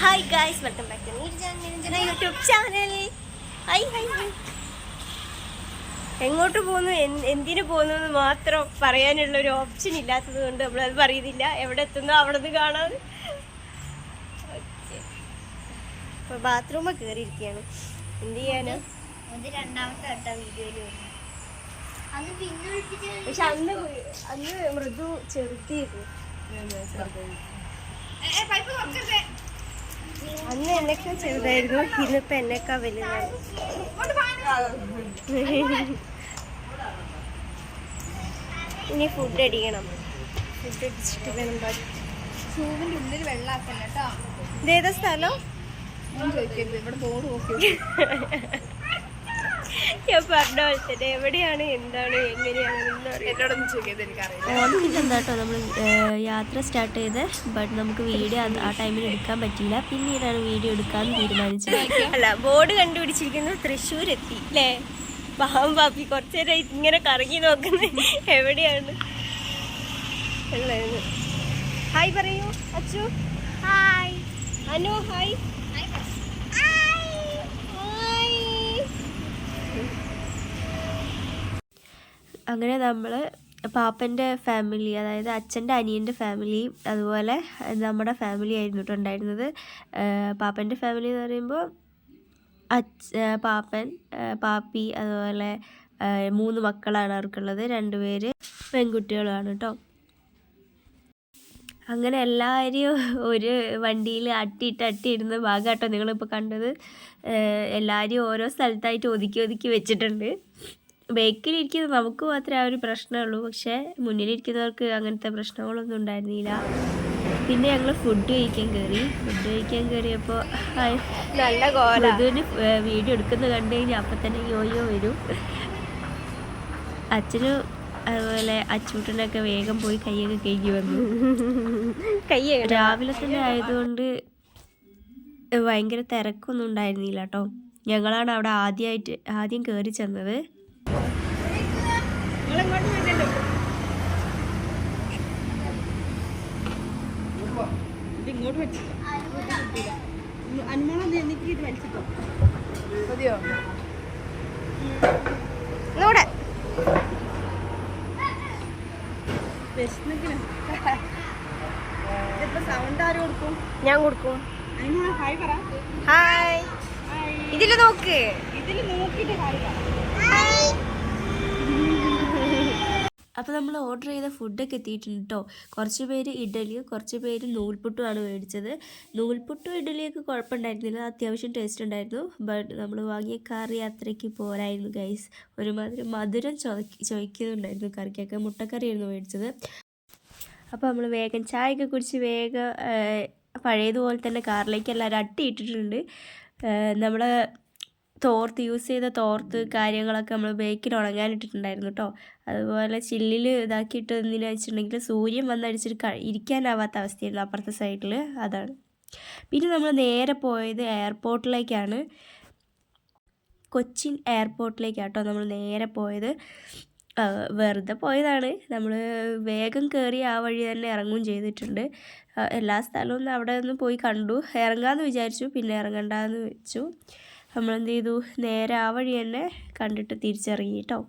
Hi guys, welcome back to Niranjana YouTube channel. Hi hi hi. എങ്ങോട്ട് പോകുന്നു, എന്തിനു പോകുന്നു എന്ന് മാത്രം പറയാനുള്ള ഒരു ഓപ്ഷൻ ഇല്ലാത്തത് കൊണ്ട് നമ്മളത് പറയുന്നില്ല. എവിടെ എത്തുന്നോ അവിടെ നിന്ന് കാണാൻ. ഇപ്പോൾ ബാത്റൂമിൽ കയറിയിരിക്കുകയാണ്. എന്ത് ചെയ്യാനാ? രണ്ടാമത്തെ വട്ടം വീഡിയോയില് പക്ഷെ അന്ന് മൃദു ചെറുതായിരുന്നു. അന്ന് എന്നൊക്കെ ചെറുതായിരുന്നു, ഇന്നിപ്പോ എന്നൊക്കെ വലുതാണ്. ഇനി ഫുഡ് അടിക്കണം. ഫുഡ് അടിച്ചിട്ട് വേണം. ഷൂവിന്റെ ഉള്ളിൽ വെള്ളാക്കല്ല കേട്ടോ. ഇതേതാ സ്ഥലം? ഇവിടെ ബോർഡ് നോക്കി ഞാൻ പറഞ്ഞ പോലെ തന്നെ എവിടെയാണ്, എന്താണ്, എങ്ങനെയാണ് എന്നോടൊന്നും ചോദിക്കുന്നത് എനിക്കറിയാം. ഓർമ്മിക്കുന്നുണ്ടാട്ടോ നമ്മൾ യാത്ര സ്റ്റാർട്ട് ചെയ്ത്. ബട്ട് നമുക്ക് വീഡിയോ ആ ടൈമിൽ എടുക്കാൻ പറ്റിയില്ല. പിന്നീടാണ് വീഡിയോ എടുക്കാൻ തീരുമാനിച്ചത്. അല്ല, ബോർഡ് കണ്ടുപിടിച്ചിരിക്കുന്നു തൃശ്ശൂർ എത്തി അല്ലേ? പാവം പാപ്പി കുറച്ചു നേരം ഇങ്ങനെ കറങ്ങി നോക്കുന്നത് എവിടെയാണ് ഉള്ളത്. ഹായ് പറയൂ അച്ചു. ഹായ് അനു. ഹായ്. അങ്ങനെ നമ്മൾ പാപ്പൻ്റെ ഫാമിലി, അതായത് അച്ഛൻ്റെ അനിയൻ്റെ ഫാമിലി, അതുപോലെ നമ്മുടെ ഫാമിലി ആയിരുന്നു കേട്ടോ ഉണ്ടായിരുന്നത്. പാപ്പൻ്റെ ഫാമിലി എന്ന് പറയുമ്പോൾ പാപ്പൻ, പാപ്പി, അതുപോലെ 3 മക്കളാണ് അവർക്കുള്ളത്. 2 പേര് പെൺകുട്ടികളാണ് കേട്ടോ. അങ്ങനെ എല്ലാവരെയും ഒരു വണ്ടിയിൽ അട്ടിയിടുന്ന ഭാഗമാട്ടോ നിങ്ങളിപ്പോൾ കണ്ടത്. എല്ലാവരെയും ഓരോ സ്ഥലത്തായിട്ട് ഒതുക്കി വെച്ചിട്ടുണ്ട്. ബേക്കിലിരിക്കുന്നത് നമുക്ക് മാത്രമേ ആ ഒരു പ്രശ്നമുള്ളൂ, പക്ഷേ മുന്നിലിരിക്കുന്നവർക്ക് അങ്ങനത്തെ പ്രശ്നങ്ങളൊന്നും ഉണ്ടായിരുന്നില്ല. പിന്നെ ഞങ്ങൾ ഫുഡ് കഴിക്കാൻ കയറിയപ്പോൾ നല്ല ഇതിന് വീഡിയോ എടുക്കുന്നത് കണ്ടു കഴിഞ്ഞാൽ അപ്പം തന്നെ യോയോ വരും. അച്ഛനും അതുപോലെ അച്ചൂട്ടനൊക്കെ വേഗം പോയി കൈയൊക്കെ കഴുകി വന്നു. രാവിലെ തന്നെ ആയതുകൊണ്ട് ഭയങ്കര തിരക്കൊന്നും ഉണ്ടായിരുന്നില്ല കേട്ടോ. ഞങ്ങളാണ് അവിടെ ആദ്യം കയറി ചെന്നത്. ഞാൻ കൊടുക്കും. ഹായ്. ഇതില് നോക്ക്. അപ്പോൾ നമ്മൾ ഓർഡർ ചെയ്ത ഫുഡൊക്കെ എത്തിയിട്ടുണ്ട് കേട്ടോ. കുറച്ച് പേര് ഇഡലിയും കുറച്ച് പേര് നൂൽപുട്ടുമാണ് മേടിച്ചത്. നൂൽപുട്ടും ഇഡലിയൊക്കെ കുഴപ്പമുണ്ടായിരുന്നില്ല, അത്യാവശ്യം ടേസ്റ്റ് ഉണ്ടായിരുന്നു. ബട്ട് നമ്മൾ വാങ്ങിയ കറി അത്രയ്ക്ക് പോരായിരുന്നു ഗൈസ്. ഒരുമാതിരി മധുരം ചൊയ്ക്കുന്നുണ്ടായിരുന്നു കറിക്കൊക്കെ. മുട്ടക്കറിയായിരുന്നു മേടിച്ചത്. അപ്പോൾ നമ്മൾ വേഗം ചായയൊക്കെ കുടിച്ച് വേഗം പഴയതുപോലെ തന്നെ കാറിലേക്ക് എല്ലാവരും അട്ടിയിട്ടിട്ടുണ്ട്. നമ്മൾ യൂസ് ചെയ്ത തോർത്ത് കാര്യങ്ങളൊക്കെ നമ്മൾ ബേക്കിൽ ഉണങ്ങാനിട്ടിട്ടുണ്ടായിരുന്നു കേട്ടോ. അതുപോലെ ചില്ലിൽ ഇതാക്കിയിട്ട് എന്തിനാ വെച്ചിട്ടുണ്ടെങ്കിൽ സൂര്യൻ വന്നടിച്ചിട്ട് ഇരിക്കാനാവാത്ത അവസ്ഥയായിരുന്നു അപ്പുറത്തെ സൈഡിൽ. അതാണ്. പിന്നെ നമ്മൾ നേരെ പോയത് എയർപോർട്ടിലേക്കാണ്. കൊച്ചിൻ എയർപോർട്ടിലേക്കാട്ടോ നമ്മൾ നേരെ പോയത്. വെറുതെ പോയതാണ്. നമ്മൾ വേഗം കയറി ആ വഴി തന്നെ ഇറങ്ങുകയും ചെയ്തിട്ടുണ്ട്. എല്ലാ സ്ഥലവും അവിടെ നിന്ന് പോയി കണ്ടു. ഇറങ്ങാമെന്ന് വിചാരിച്ചു, പിന്നെ ഇറങ്ങണ്ടെന്ന് വെച്ചു. നമ്മളെന്ത് ചെയ്തു, നേരെ ആ വഴി തന്നെ കണ്ടിട്ട് തിരിച്ചിറങ്ങി കേട്ടോ.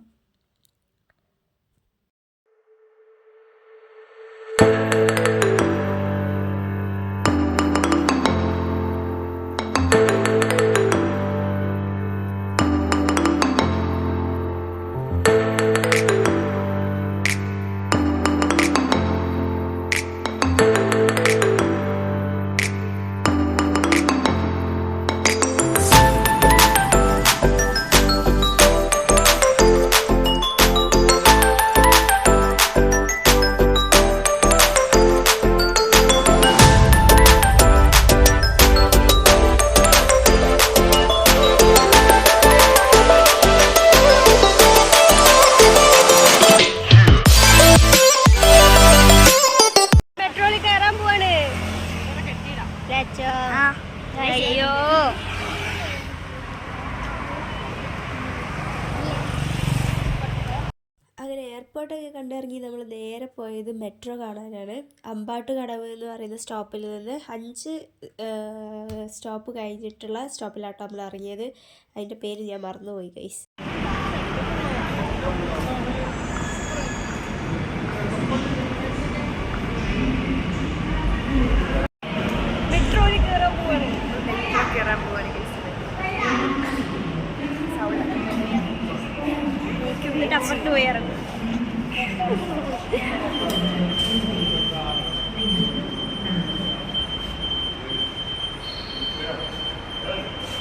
അയ്യോ, അങ്ങനെ എയർപോർട്ടൊക്കെ കണ്ടിറങ്ങി നമ്മൾ നേരെ പോയത് മെട്രോ കാണാനാണ്. അമ്പാട്ടുകടവ് എന്ന് പറയുന്ന സ്റ്റോപ്പിൽ നിന്ന് 5 സ്റ്റോപ്പ് കഴിഞ്ഞിട്ടുള്ള സ്റ്റോപ്പിലാട്ടോ നമ്മൾ ഇറങ്ങിയത്. അതിൻ്റെ പേര് ഞാൻ മറന്നുപോയി ഗൈസ്. മെട്രോയിൽ കയറാൻ പോവാണ്. കയറാൻ പോവാണ് എന്നിട്ട് അപ്പുറത്ത് പോയി ഇറങ്ങും.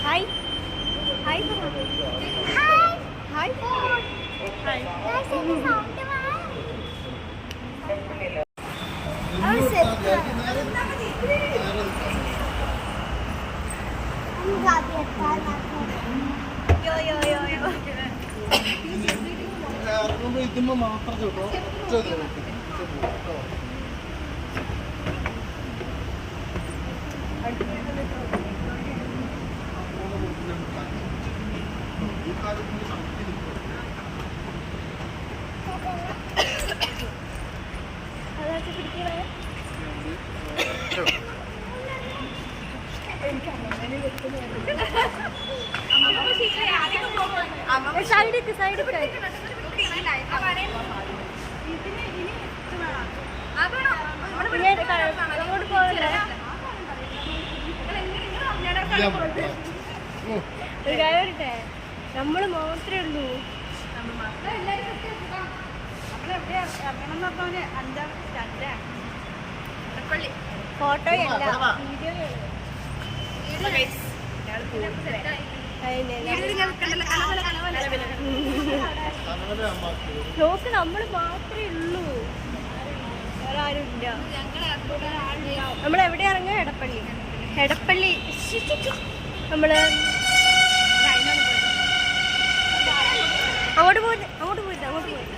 ഹായ് ഹായ് ഹായ് ഇതുമ്പോ മാത്രം കേട്ടോ. സൈഡിക്ക് സൈഡിക്ക് അങ്ങോട്ട് പോകണ്ടേ? ഒരു കാര്യം പറയട്ടെ, നമ്മള് മാത്രമേ ഉള്ളൂ. ഫോട്ടോയല്ല നോക്ക്, നമ്മള് മാത്രമേ ഉള്ളൂ, വേറെ ആരും ഇല്ല. നമ്മൾ എവിടെ ഇറങ്ങുക? എടപ്പള്ളി. എടപ്പള്ളി നമ്മള് അങ്ങോട്ട് പോയിട്ട് അങ്ങോട്ട് പോയിട്ട് അങ്ങോട്ട് പോയിട്ട്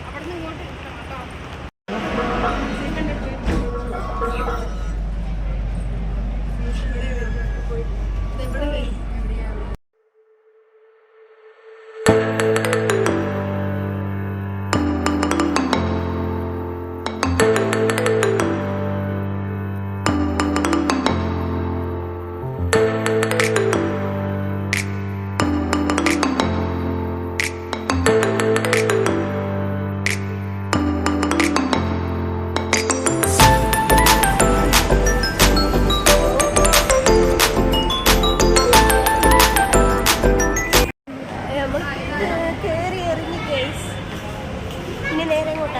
അവിടെ നിന്ന് ഇങ്ങോട്ട്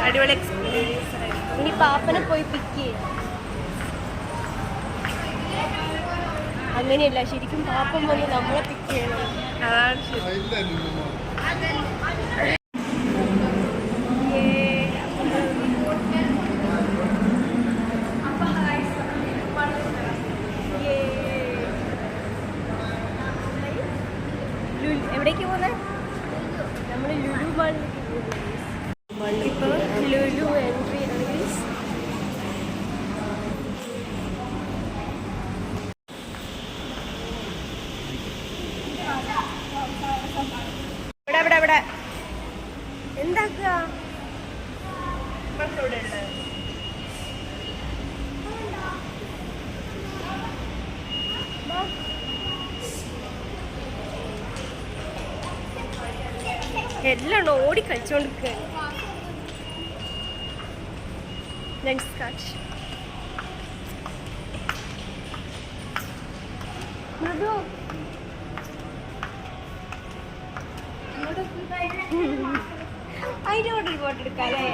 അടിപൊളി എക്സ്പീരിയൻസ്. ഇനി പാപ്പനെ പോയി പിക്ക് ചെയ്യാം. അങ്ങനെയല്ല, ശരിക്കും പാപ്പൻ വന്ന് നമ്മളെ പിക്ക് ചെയ്യണം. അതാണ് ശരി. എവിടേക്ക് പോകുന്നത്? നമ്മൾ ലുലു മാളിലേക്ക് പോകുന്നത്. ഇപ്പോൾ ലുലു എൻട്രി ആണ്. ഇവിടെ ഇവിടെ ഇവിടെ എന്താക്കുക? എല്ലാം ഓടി കളിച്ചോണ്ടിരിക്കുകയാണ്. ലെൻസ് കാച്ച് അതിൻ്റെ കൂടെ ഫോട്ടോ എടുക്കാം അല്ലേ?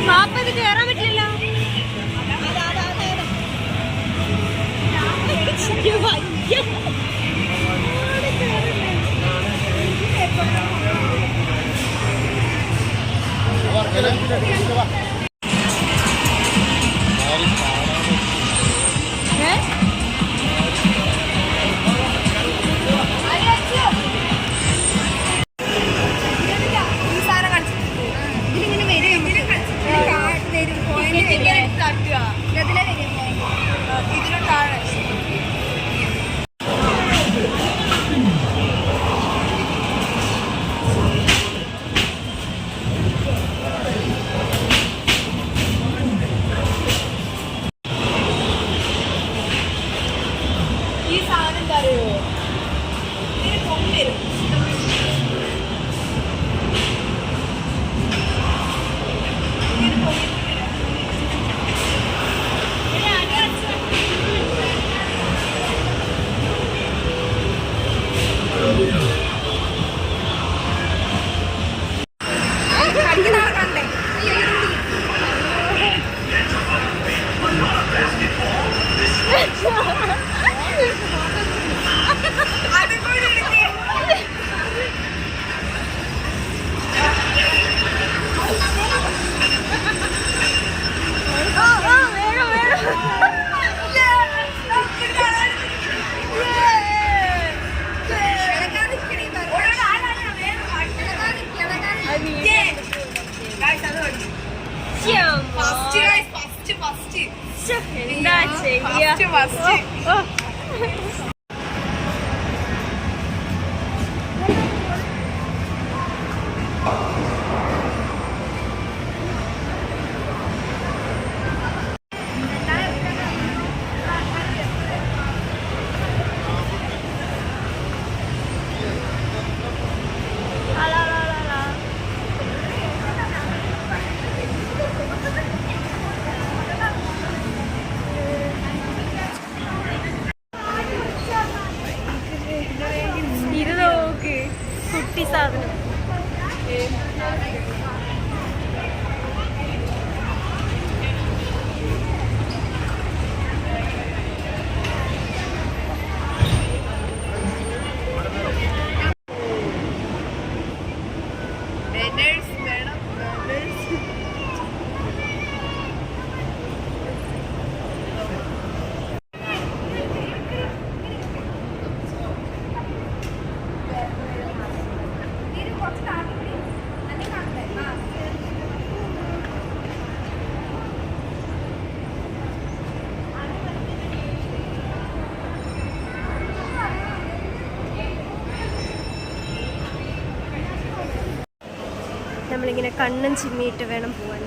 പാപ്പത് കേറാൻ പറ്റില്ല. എന്താ ചെയ്യാ? ഇത് നോക്ക്, കുട്ടി സാധനം. നമ്മളിങ്ങനെ കണ്ണും ചിമ്മിയിട്ട് വേണം പോവാൻ.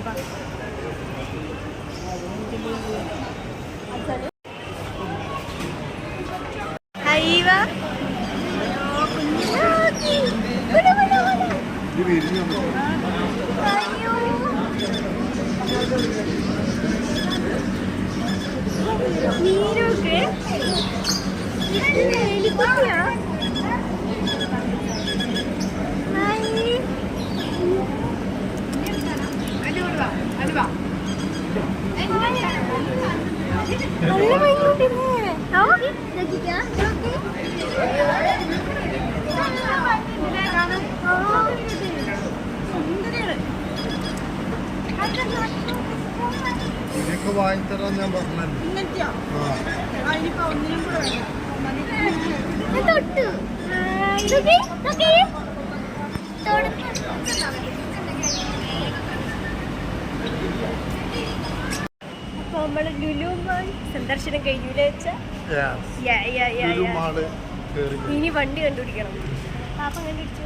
നീരൊക്കെ എലിക്കുട്ടിയാ. നല്ല ഭംഗിയുണ്ടല്ലേ. ഇതൊക്കെ വാങ്ങിത്തരാൻ ഞാൻ പറഞ്ഞല്ലോ. അപ്പൊ നമ്മള് ലുലു മാൾ സന്ദർശനം കഴിഞ്ഞൂലേ വെച്ചാ. ഇനി വണ്ടി കണ്ടുപിടിക്കണം. പാപ്പ കണ്ടുപിടിച്ചു.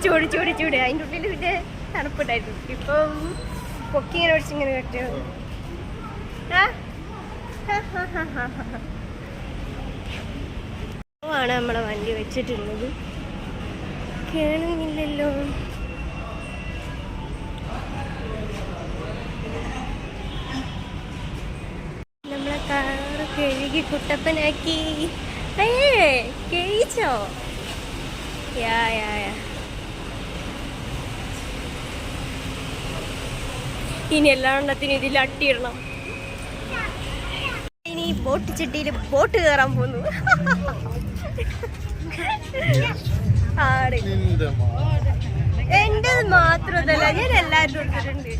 ചൂട് ചൂട് ചൂട്. അതിൻ്റെ ഉള്ളിൽ പിന്നെ തണുപ്പുണ്ടായിരുന്നു. ഇപ്പം പൊക്കി ഇങ്ങനെ പിടിച്ചിങ്ങനെ കെട്ടിയോ. ആണ് നമ്മളെ വണ്ടി വെച്ചിട്ടുള്ളത്. കേളുന്നില്ലല്ലോ. കുട്ടപ്പനാക്കി കഴിച്ചോ? യാ ഇനി എല്ലാത്തിനും ഇതിൽ അട്ടിയിടണം. ഇനി ബോട്ട് ചെട്ടിയിൽ ബോട്ട് കയറാൻ പോകുന്നു. എന്റെ മാത്രമല്ല, ഞാൻ എല്ലാരും കൊടുത്തിട്ടുണ്ട്.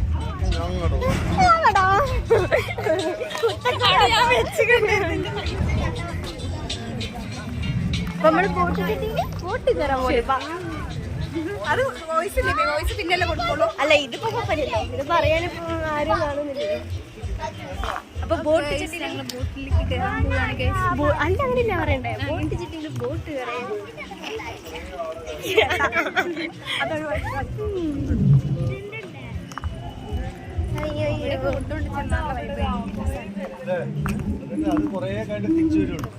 നമ്മള് ബോട്ട് ചെട്ടിയില് ബോട്ട് കയറാൻ പോകും. അത് വോയിസ് പിന്നല്ലേ കൊടുക്കുള്ളൂ. അല്ല, ഇതിപ്പോ കുഴപ്പമില്ലല്ലോ, ഇത് പറയാനിപ്പോ ആരും കാണുന്നില്ലല്ലോ. അപ്പൊ ബോട്ട് ചെട്ടിയിൽ ബോട്ടിലേക്ക് കയറാൻ പോവാണ് ഗൈസ്. അല്ല, അങ്ങനെയല്ല പറയണ്ടേ, ബോട്ട് ചെട്ടിയിൽ ബോട്ട് കയറാൻ. അത് കുറേ കഴിഞ്ഞ് തിരിച്ചു വരുള്ളൂ.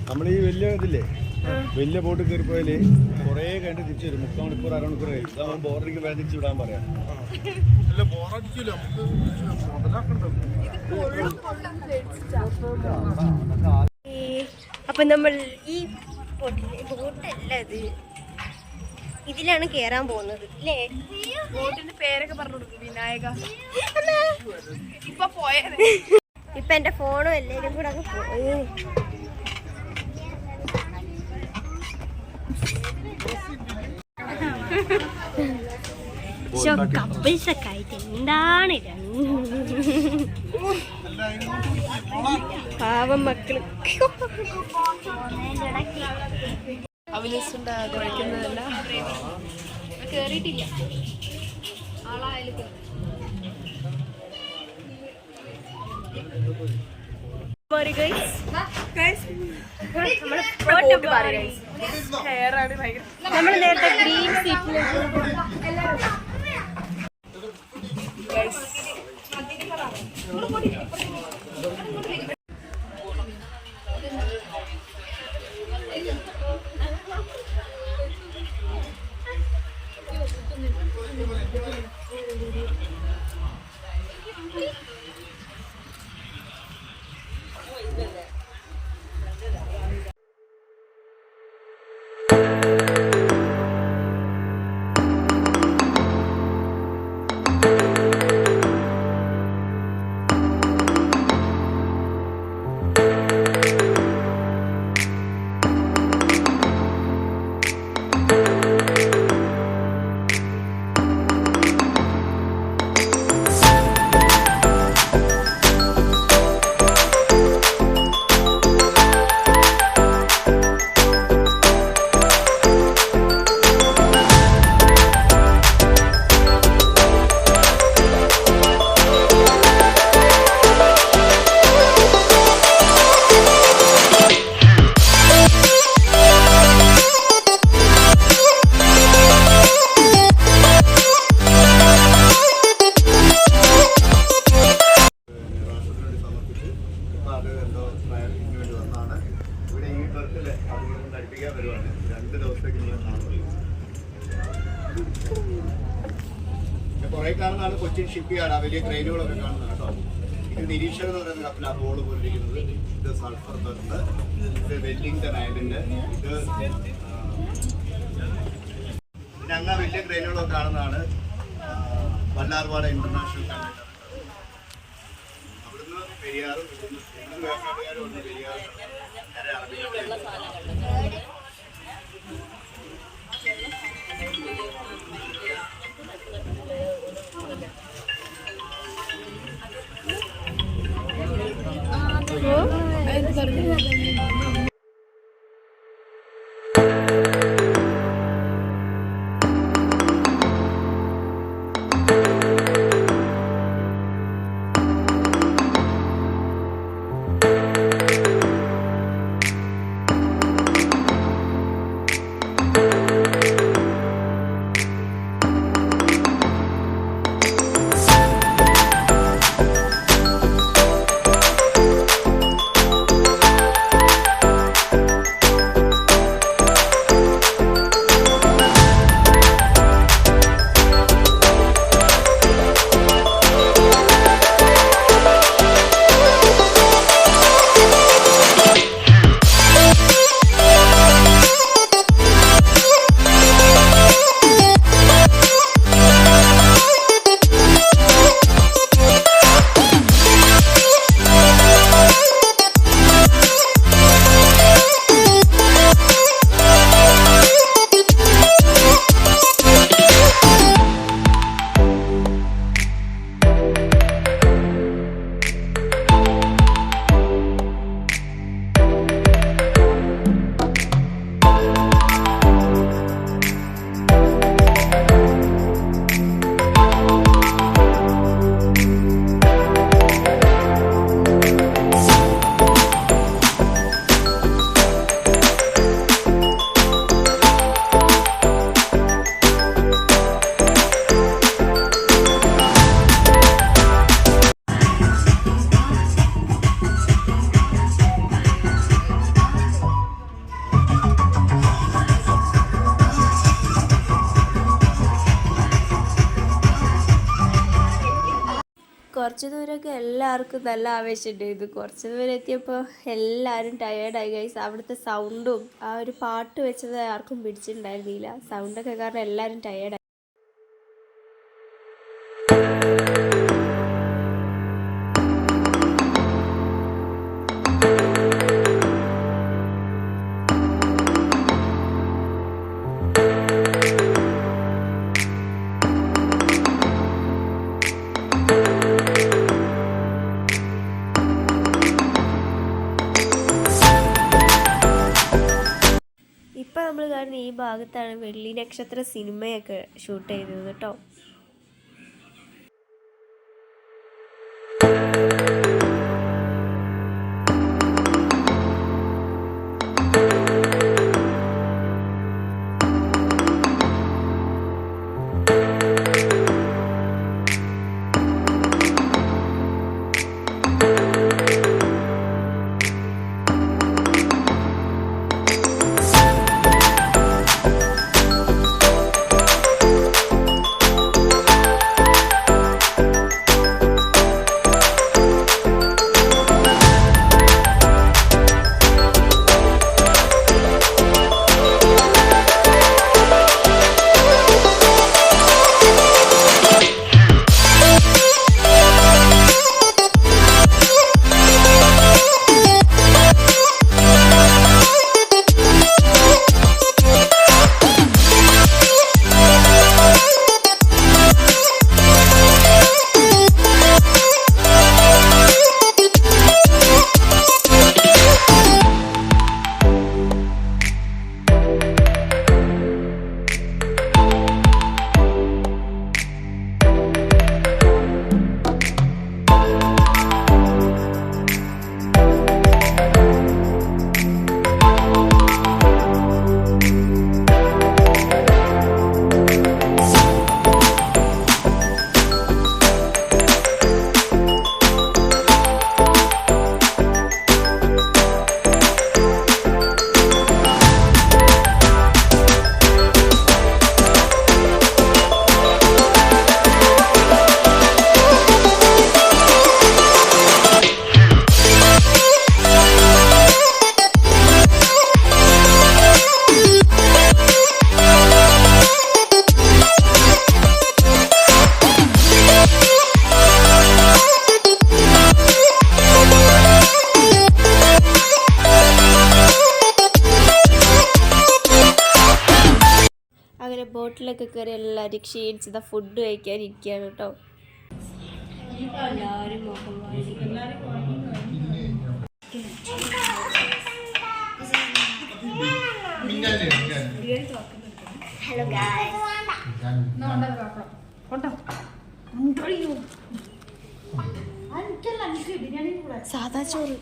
നമ്മൾ ഈ വലിയ ഇതില്ലേ, വലിയ ബോട്ട് കയറി പോയാല് കുറേ കഴിഞ്ഞ് തിരിച്ചു വരും. 3 മണിക്കൂർ 1/2 മണിക്കൂർ കഴിയും. നമ്മൾ ബോർഡറിക്ക് വേഗം തിരിച്ചു വിടാൻ പറയാം. അപ്പൊ നമ്മൾ ഈ ബോട്ടല്ല ഇത്, ഇതിലാണ് കേറാൻ പോകുന്നത് അല്ലേ? ബോട്ടിന്റെ പേരൊക്കെ പറഞ്ഞു കൊടുക്കും. വിനായക ഇപ്പൊ പോയത്. ഇപ്പൊ എന്റെ ഫോണും എല്ലാരും കൂടെ അങ്ങ് പോയി. കപ്പിൾസ് ഒക്കെ ആയിട്ട് എന്താണ് പാവം മക്കള്. കേറിയിട്ടില്ല ആളായാലും. നമ്മള് നേരത്തെ ഗ്രീൻ സീറ്റിൽ കുറെ കാണുന്നതാണ് കൊച്ചിൻ ഷിപ്പ്യാർഡ്. വലിയ ക്രെയിനുകളൊക്കെ കാണുന്നത് കേട്ടോ. ഇത് നിരീക്ഷകർ എന്ന് പറയുന്ന കപ്പിൽ ആ ബോൾ പോലിരിക്കുന്നത്. ഇത് സൾഫർ ബർത്ത്, ഇത് വെല്ലിംഗ്ടൺ ഐലൻഡ്, ഇത് പിന്നെ അങ്ങനെ വലിയ ക്രെയിനുകളൊക്കെ കാണുന്നതാണ് വല്ലാർപാട ഇന്റർനാഷണൽ കണ്ടക്ടർ. അവിടുന്ന് പെരിയാറും പെരിയാറും കുറച്ച് ദൂരമൊക്കെ എല്ലാവർക്കും നല്ല ആവേശമുണ്ടായിരുന്നു. കുറച്ച് ദൂരം എത്തിയപ്പോൾ എല്ലാവരും ടയേർഡായി ഗൈസ്. അവിടുത്തെ സൗണ്ടും ആ ഒരു പാട്ട് വെച്ചത് ആർക്കും പിടിച്ചിട്ടുണ്ടായിരുന്നില്ല. സൗണ്ടൊക്കെ കാരണം എല്ലാവരും ടയേർഡായി. ഇപ്പം നമ്മൾ കാണുന്ന ഈ ഭാഗത്താണ് വെള്ളി നക്ഷത്ര സിനിമയൊക്കെ ഷൂട്ട് ചെയ്തത് കേട്ടോ. അങ്ങനെ ബോട്ടിലൊക്കെ കയറി എല്ലാവരും ക്ഷീണിച്ചത് ഫുഡ് കഴിക്കാൻ ഇരിക്കുകയാണ് കേട്ടോ. എല്ലാവരും ഹലോ ഗായ്സ്. സാധാ ചോറ്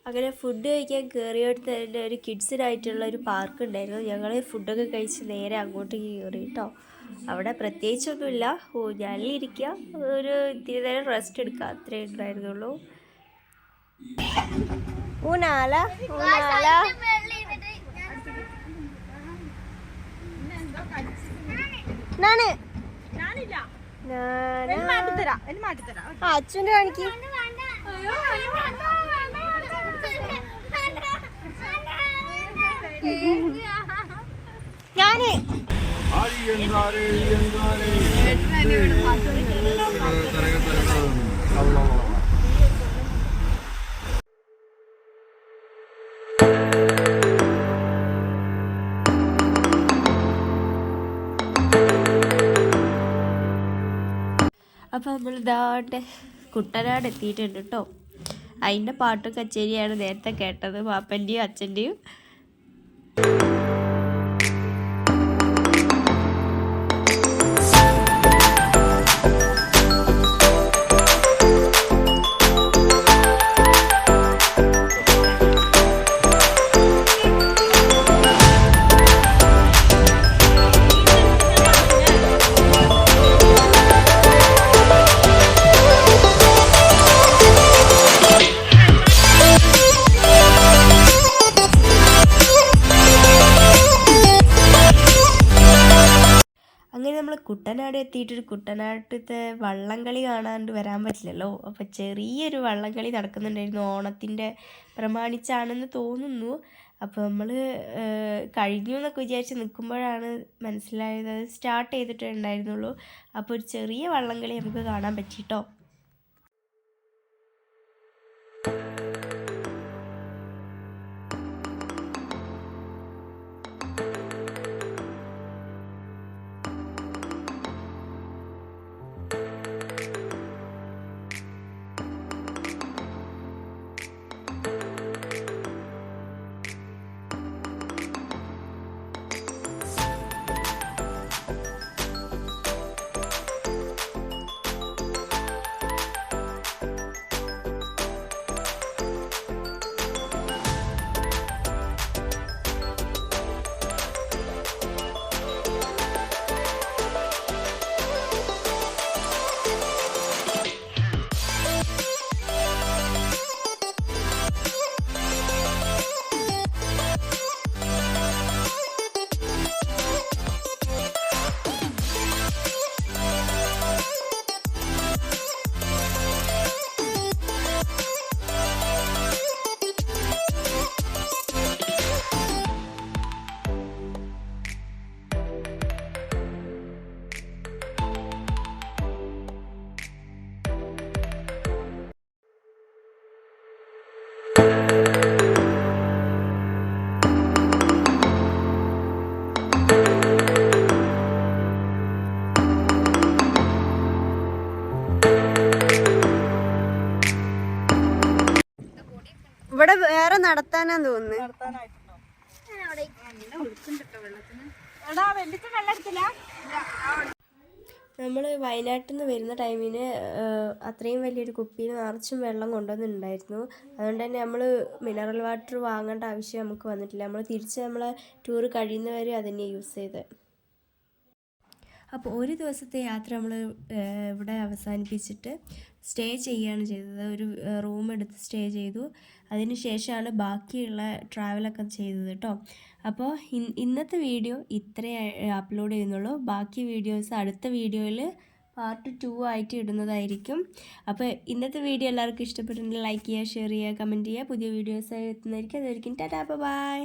അങ്ങനെ ഫുഡ് കഴിക്കാൻ കയറിയോടത്ത് തന്നെ ഒരു കിഡ്സിനായിട്ടുള്ള ഒരു പാർക്ക് ഉണ്ടായിരുന്നു. ഞങ്ങൾ ഫുഡൊക്കെ കഴിച്ച് നേരെ അങ്ങോട്ട് കയറി കേട്ടോ. അവിടെ പ്രത്യേകിച്ചൊന്നുമില്ല, ഊഞ്ഞാലിലിരിക്കുക, ഒരു ഇത്തിരി നേരം റെസ്റ്റ് എടുക്കുക, അത്രേ ഉണ്ടായിരുന്നുള്ളൂ. ഊനാല ഊനാല അച്ഛൻ്റെ കാണിക്കും. ഞാന് അപ്പോൾ നമ്മൾ ഇതാണ്ട് കുട്ടനാട് എത്തിയിട്ടുണ്ട് കേട്ടോ. അതിൻ്റെ പാട്ടും കച്ചേരിയാണ് നേരത്തെ കേട്ടത്, പാപ്പൻ്റെയും അച്ഛൻ്റെയും. നമ്മൾ കുട്ടനാട് എത്തിയിട്ടൊരു കുട്ടനാട്ടത്തെ വള്ളംകളി കാണാണ്ട് വരാൻ പറ്റില്ലല്ലോ. അപ്പോൾ ചെറിയൊരു വള്ളംകളി നടക്കുന്നുണ്ടായിരുന്നു, ഓണത്തിൻ്റെ പ്രമാണിച്ചാണെന്ന് തോന്നുന്നു. അപ്പോൾ നമ്മൾ കഴിഞ്ഞു എന്നൊക്കെ വിചാരിച്ച് നിൽക്കുമ്പോഴാണ് മനസ്സിലായത് അത് സ്റ്റാർട്ട് ചെയ്തിട്ടേ ഉണ്ടായിരുന്നുള്ളൂ. അപ്പോൾ ഒരു ചെറിയ വള്ളംകളി നമുക്ക് കാണാൻ പറ്റിട്ടോ. ഇവിടെ വേറെ നടത്താനാന്ന് തോന്നുന്നു. നമ്മൾ വയനാട്ടിൽ നിന്ന് വരുന്ന ടൈമിന് അത്രയും വലിയൊരു കുപ്പിയിൽ നിറച്ചും വെള്ളം കൊണ്ടുവന്നിട്ടുണ്ടായിരുന്നു. അതുകൊണ്ട് തന്നെ നമ്മൾ മിനറൽ വാട്ടർ വാങ്ങേണ്ട ആവശ്യം നമുക്ക് വന്നിട്ടില്ല. നമ്മൾ തിരിച്ച് നമ്മളെ ടൂർ കഴിയുന്നവരെ അതുതന്നെ യൂസ് ചെയ്ത്. അപ്പോൾ ഒരു ദിവസത്തെ യാത്ര നമ്മൾ ഇവിടെ അവസാനിപ്പിച്ചിട്ട് സ്റ്റേ ചെയ്യുകയാണ് ചെയ്തത്. ഒരു റൂം എടുത്ത് സ്റ്റേ ചെയ്തു. അതിന് ശേഷമാണ് ബാക്കിയുള്ള ട്രാവലൊക്കെ ചെയ്തത് കേട്ടോ. അപ്പോൾ ഇന്നത്തെ വീഡിയോ ഇത്രേ അപ്ലോഡ് ചെയ്യുന്നുള്ളൂ. ബാക്കി വീഡിയോസ് അടുത്ത വീഡിയോയിൽ പാർട്ട് 2 ആയിട്ട് ഇടുന്നതായിരിക്കും. അപ്പോൾ ഇന്നത്തെ വീഡിയോ എല്ലാവർക്കും ഇഷ്ടപ്പെട്ടിട്ടുണ്ടെങ്കിൽ ലൈക്ക് ചെയ്യുക, ഷെയർ ചെയ്യുക, കമൻറ്റ് ചെയ്യുക. പുതിയ വീഡിയോസ് എത്തുന്നതായിരിക്കും. അതായിരിക്കും. Tata bye.